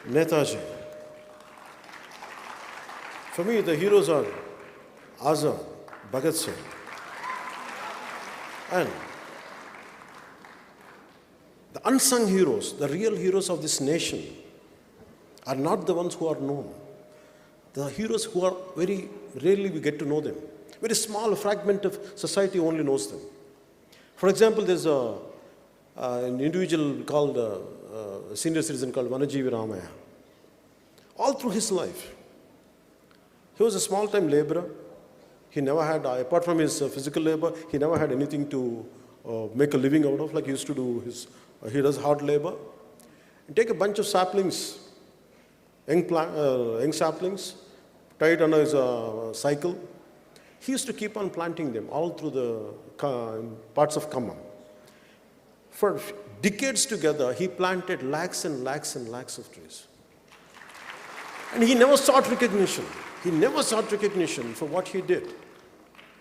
Netaji. For me, the heroes are Azad, Bhagat Singh, and the unsung heroes, the real heroes of this nation, are not the ones who are known. The heroes who are very rarely we get to know them. Very small fragment of society only knows them. For example, there's an individual called, a senior citizen called Vanajeevi Ramaya. All through his life, he was a small-time laborer. He never had, apart from his physical labor, he never had anything to make a living out of, like he used to do he does hard labor. You take a bunch of saplings, young saplings, tie it under his cycle. He used to keep on planting them all through the parts of Khammam. For decades together, he planted lakhs and lakhs and lakhs of trees. And he never sought recognition. He never sought recognition for what he did.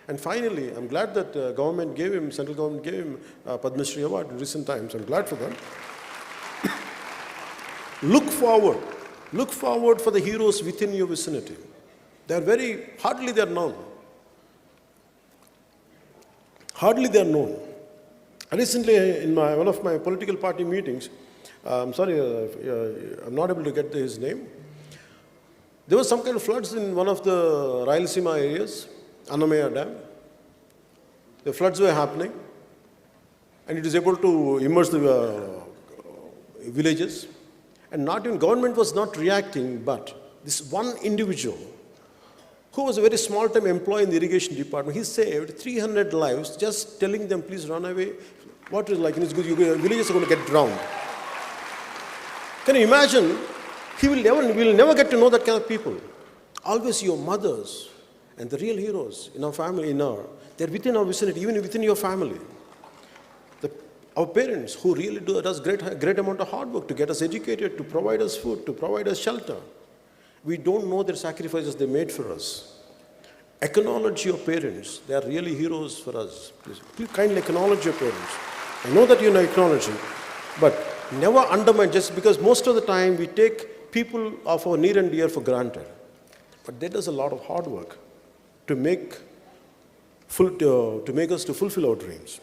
And finally, I'm glad that central government gave him a Padma Shri Award in recent times. I'm glad for that. Look forward. Look forward for the heroes within your vicinity. Hardly they're known. Hardly they're known. Recently, in one of my political party meetings, I'm sorry, I'm not able to get his name. There was some kind of floods in one of the Rayalaseema areas, Annamaya Dam. The floods were happening, and it is able to immerse the villages. And not even government was not reacting, but this one individual, who was a very small-time employee in the irrigation department, he saved 300 lives just telling them, please run away. What is like, your villages are going to get drowned. Can you imagine? We will never get to know that kind of people. Always your mothers and the real heroes in our family, they're within our vicinity, even within your family. Our parents who really does great amount of hard work to get us educated, to provide us food, to provide us shelter. We don't know their sacrifices they made for us. Acknowledge your parents. They are really heroes for us. Please kindly acknowledge your parents. I know that you know acknowledging, but never undermine, just because most of the time we take people of our near and dear for granted. But there is a lot of hard work to make us to fulfill our dreams.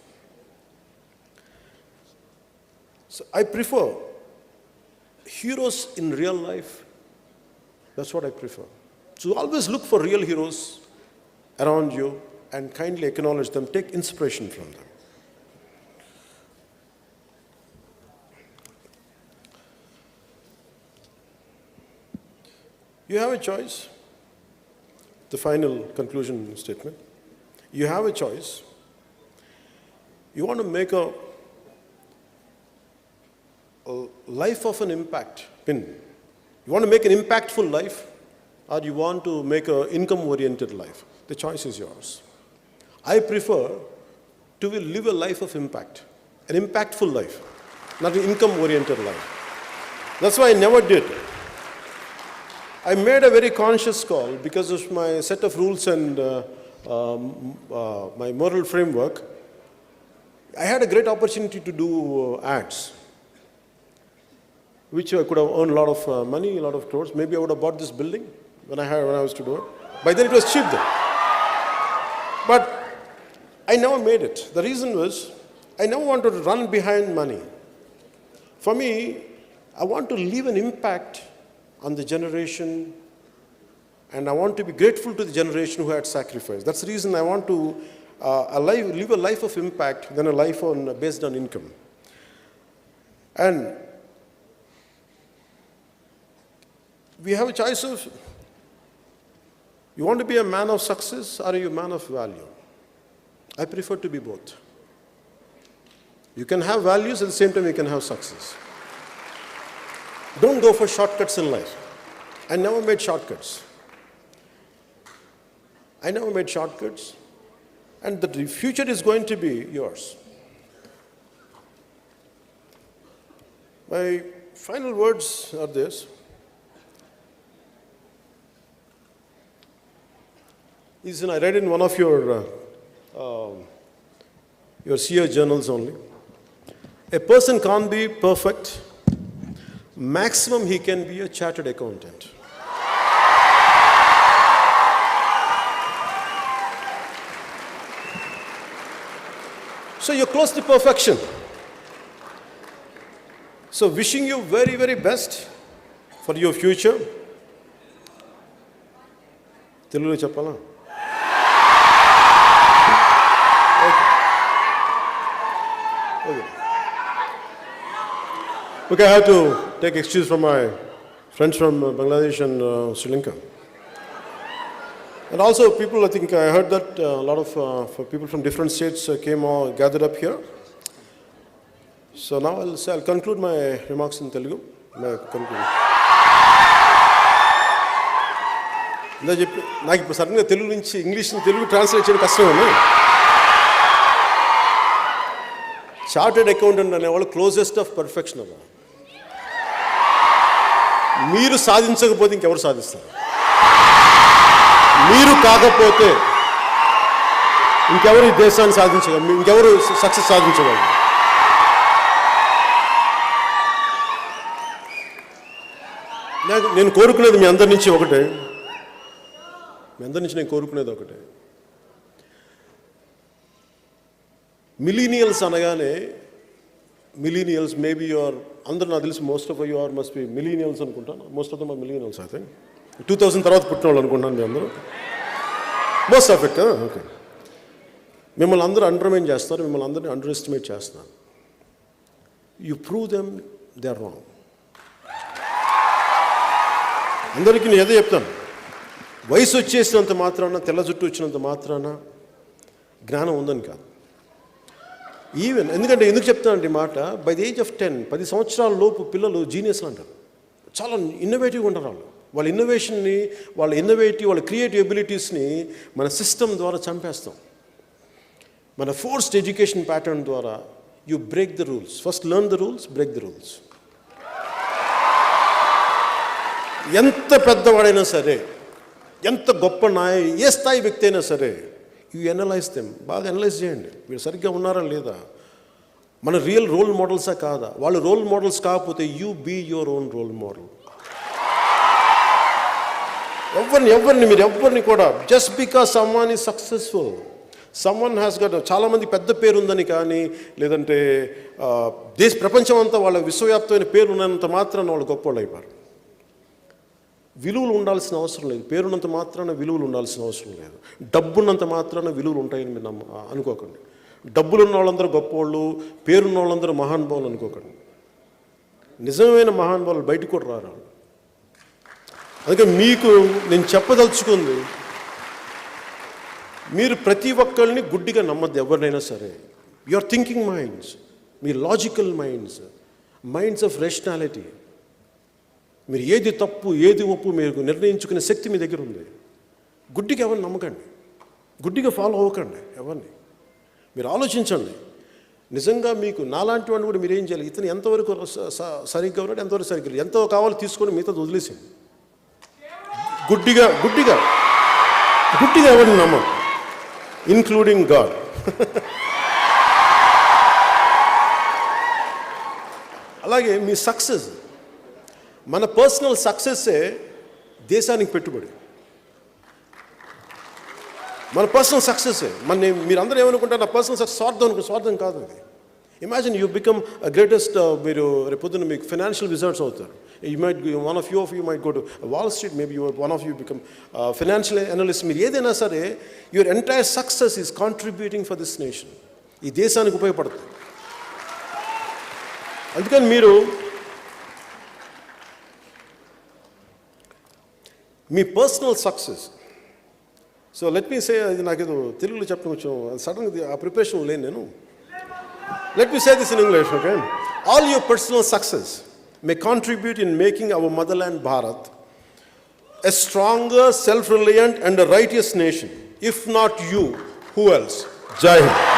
So I prefer heroes in real life. That's what I prefer. So always look for real heroes around you and kindly acknowledge them. Take inspiration from them. You have a choice. The final conclusion statement. You have a choice. You want to make a life of an impact. You want to make an impactful life, or you want to make an income-oriented life. The choice is yours. I prefer to live a life of impact, an impactful life, not an income-oriented life. That's why I never did. I made a very conscious call because of my set of rules and my moral framework. I had a great opportunity to do ads, which I could have earned a lot of money, a lot of crores. Maybe I would have bought this building when I was to do it. By then it was cheap then. But I never made it. The reason was, I never wanted to run behind money. For me, I want to leave an impact on the generation, and I want to be grateful to the generation who had sacrificed. That's the reason I want to live a life of impact than a life based on income. And we have a choice of, you want to be a man of success or are you a man of value? I prefer to be both. You can have values, at the same time you can have success. Don't go for shortcuts in life. I never made shortcuts. And the future is going to be yours. My final words are this. I read in one of your SEER journals only. A person can't be perfect, maximum he can be a chartered accountant. So you're close to perfection. So wishing you very, very best for your future. Telugu cheppala? Okay. Okay, I have to take excuse from my friends from Bangladesh and Sri Lanka. And also people, I think I heard that a lot of people from different states came or gathered up here. So now I'll conclude my remarks in Telugu. నాకు ఇప్పుడు సడన్గా తెలుగు నుంచి English Telugu translate చేయడం కష్టమని. Chartered accountant అనేవాళ్ళు closest of perfection అవ్వ. మీరు సాధించకపోతే ఇంకెవరు సాధిస్తారు? మీరు కాకపోతే ఇంకెవరు ఈ దేశాన్ని సాధించగలరు? ఇంకెవరు సక్సెస్ సాధించగలరు? నేను కోరుకునేది మీ అందరి నుంచి ఒకటే, నేను కోరుకునేది ఒకటే. మిలీనియల్స్ అనగానే మిలీనియల్స్ మేబీ యువర్ అందరూ నాకు తెలిసి most of you are must be millennials అనుకుంటాను. Most of them are millennials I think. 2000 తర్వాత పుట్టిన వాళ్ళు అనుకుంటాను మీ అందరూ. Most of it. ఓకే, మిమ్మల్ని అందరూ అండర్మైన్ చేస్తారు, మిమ్మల్ని అందరినీ అండర్ ఎస్టిమేట్ చేస్తున్నారు. You prove them they are wrong. అందరికీ నేను ఏదో చెప్తాను, వయసు వచ్చేసినంత మాత్రాన, తెల్ల జుట్టు వచ్చినంత మాత్రాన జ్ఞానం ఉందని కాదు. ఈవెన్ ఎందుకు చెప్తానంటే ఈ మాట, బై ది ఏజ్ ఆఫ్ 10 సంవత్సరాల లోపు పిల్లలు జీనియస్లు అంటారు. చాలా ఇన్నోవేటివ్గా ఉంటారు వాళ్ళ ఇన్నోవేషన్ని, వాళ్ళ క్రియేటివ్ ఎబిలిటీస్ని మన సిస్టమ్ ద్వారా చంపేస్తాం. మన ఫోర్స్డ్ ఎడ్యుకేషన్ ప్యాటర్న్ ద్వారా you break the rules. First learn the rules, break the rules. ఎంత పెద్దవాడైనా సరే, ఎంత గొప్ప ఏ స్థాయి వ్యక్తి అయినా సరే, యూ ఎనలైజ్ దెమ్. బాగా ఎనలైజ్ చేయండి, వీళ్ళు సరిగ్గా ఉన్నారా లేదా, మన రియల్ రోల్ మోడల్సా కాదా. వాళ్ళు రోల్ మోడల్స్ కాకపోతే you be your own role model. ఎవరిని కూడా just because someone is successful, someone has got, చాలామంది పెద్ద పేరు ఉందని కానీ, లేదంటే ప్రపంచం అంతా వాళ్ళ విశ్వవ్యాప్తమైన పేరు ఉన్నంత మాత్రాన వాళ్ళు గొప్పవాళ్ళు అయిపోయారు. విలువలు ఉండాల్సిన అవసరం లేదు. పేరున్నంత మాత్రాన విలువలు ఉండాల్సిన అవసరం లేదు. డబ్బున్నంత మాత్రాన విలువలు ఉంటాయని మీరు అనుకోకండి. డబ్బులు ఉన్న వాళ్ళందరూ గొప్పవాళ్ళు, పేరున్న వాళ్ళందరూ మహానుభావులు అనుకోకండి. నిజమైన మహానుభావులు బయటకు కూడా రారు. అందుకే మీకు నేను చెప్పదలుచుకుంది, మీరు ప్రతి ఒక్కరిని గుడ్డిగా నమ్మద్దు. ఎవరినైనా సరే, your thinking minds, me logical minds of rationality, మీరు ఏది తప్పు ఏది ఒప్పు మీరు నిర్ణయించుకునే శక్తి మీ దగ్గర ఉంది. గుడ్డిగా ఎవరిని నమ్మకండి, గుడ్డిగా ఫాలో అవ్వకండి ఎవరిని. మీరు ఆలోచించండి. నిజంగా మీకు నాలాంటి వాడిని కూడా మీరు ఏం చేయాలి, ఇతను ఎంతవరకు సరిగ్గా ఉన్నాడు, ఎంతవరకు సరిగ్గా లేదు, ఎంతో కావాలో తీసుకొని మిగతా వదిలేసింది. గుడ్డిగా ఎవరిని నమ్మం, ఇన్క్లూడింగ్ గాడ్. అలాగే మీ సక్సెస్, మన పర్సనల్ సక్సెస్సే దేశానికి పెట్టుబడి. మన పర్సనల్ సక్సెస్సే మీరందరూ ఏమనుకుంటారు, నా పర్సనల్ సక్సెస్ స్వార్థం కాదు అది. Imagine you become greatest. మీరు రేపొద్దున మీకు ఫైనాన్షియల్ విజర్డ్స్ అవుతారు. one of you might go to Wall Street, maybe one of you become financial analyst. మీరు ఏదైనా సరే, your entire success is contributing for this nation. ఈ దేశానికి ఉపయోగపడుతుంది. అందుకని మీరు మీ personal success. So let me say, అది నాకేదో తెలుగులో చెప్పడం కొంచెం సడన్గా ఆ ప్రిపరేషన్ లేను నేను. Let me say this in English, okay. All your personal success may contribute in making our motherland Bharat a stronger, self-reliant and a righteous nation. If not you, who else? Jai Hind.